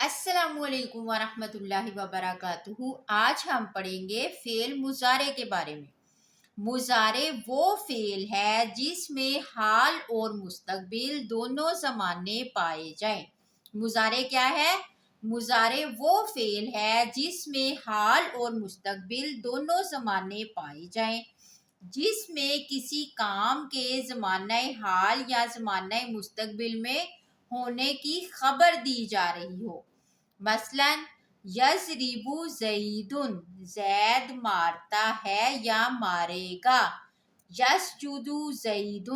السلام علیکم ورحمۃ اللہ وبرکاتہ۔ آج ہم پڑھیں گے فعل مضارع کے بارے میں۔ مضارع وہ فعل ہے جس میں حال اور مستقبل دونوں زمانے پائے جائیں۔ مضارع کیا ہے؟ مضارع وہ فعل ہے جس میں حال اور مستقبل دونوں زمانے پائے جائیں، جس میں کسی کام کے زمانہ حال یا زمانہ مستقبل میں ہونے کی خبر دی جا رہی ہو۔ مثلاً یضرب زید، زید مارتا ہے یا مارے گا۔ یسجد زید،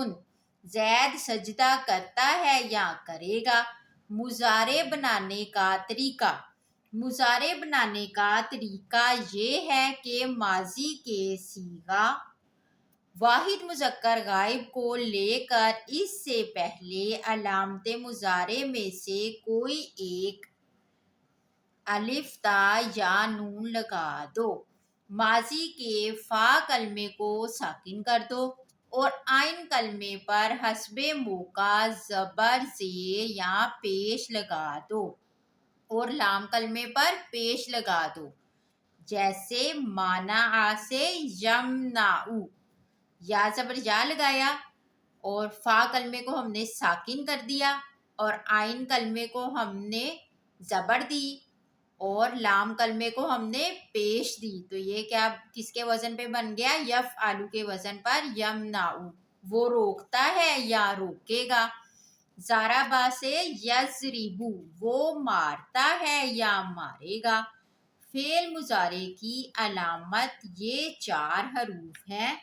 زید سجدہ کرتا ہے یا کرے گا۔ مضارع بنانے کا طریقہ۔ مضارع بنانے کا طریقہ یہ ہے کہ ماضی کے صیغہ واحد مذکر غائب کو لے کر اس سے پہلے علامت مضارع میں سے کوئی ایک الف تا یا نون لگا دو۔ ماضی کے فا کلمے کو ساکن کر دو اور عین کلمے پر حسب موقع زبر زیر یا پیش لگا دو اور لام کلمے پر پیش لگا دو، جیسے مانع سے یمنع، یا زبر یا لگایا اور فا کلمے کو ہم نے ساکن کر دیا اور عین کلمے کو ہم نے زبر دی اور لام کلمے کو ہم نے پیش دی، تو یہ کیا کس کے وزن پہ بن گیا؟ یفعل کے وزن پر یمنع، وہ روکتا ہے یا روکے گا۔ ضربہ سے یضرب، وہ مارتا ہے یا مارے گا۔ فعل مضارع کی علامت یہ 4 حروف ہیں: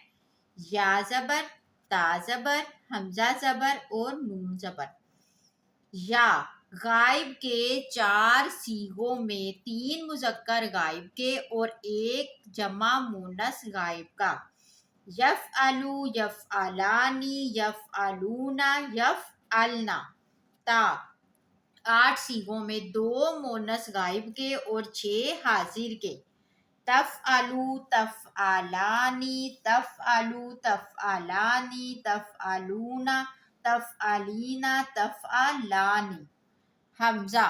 یا زبر، تا زبر، حمزہ زبر اور نون زبر۔ یا غائب کے 4 صیغوں میں 3 مذکر غائب کے اور 1 جمع مؤنث غائب کا: یفعل، یفعلان، یفعلون، یفعلن۔ تا 8 صیغوں میں 2 مؤنث غائب کے اور 6 حاضر کے: تفعل، تفعلان، تفعل، تفعلان، تفعلون، تفعلین، تفعلان۔ حمزہ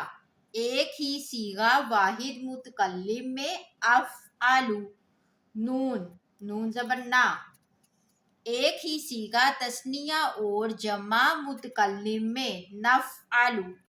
1 ہی صیغہ واحد متکلم میں افعل۔ نون، نون زبر نا، 1 ہی صیغہ تثنیہ اور جمع متکلم میں نفعل۔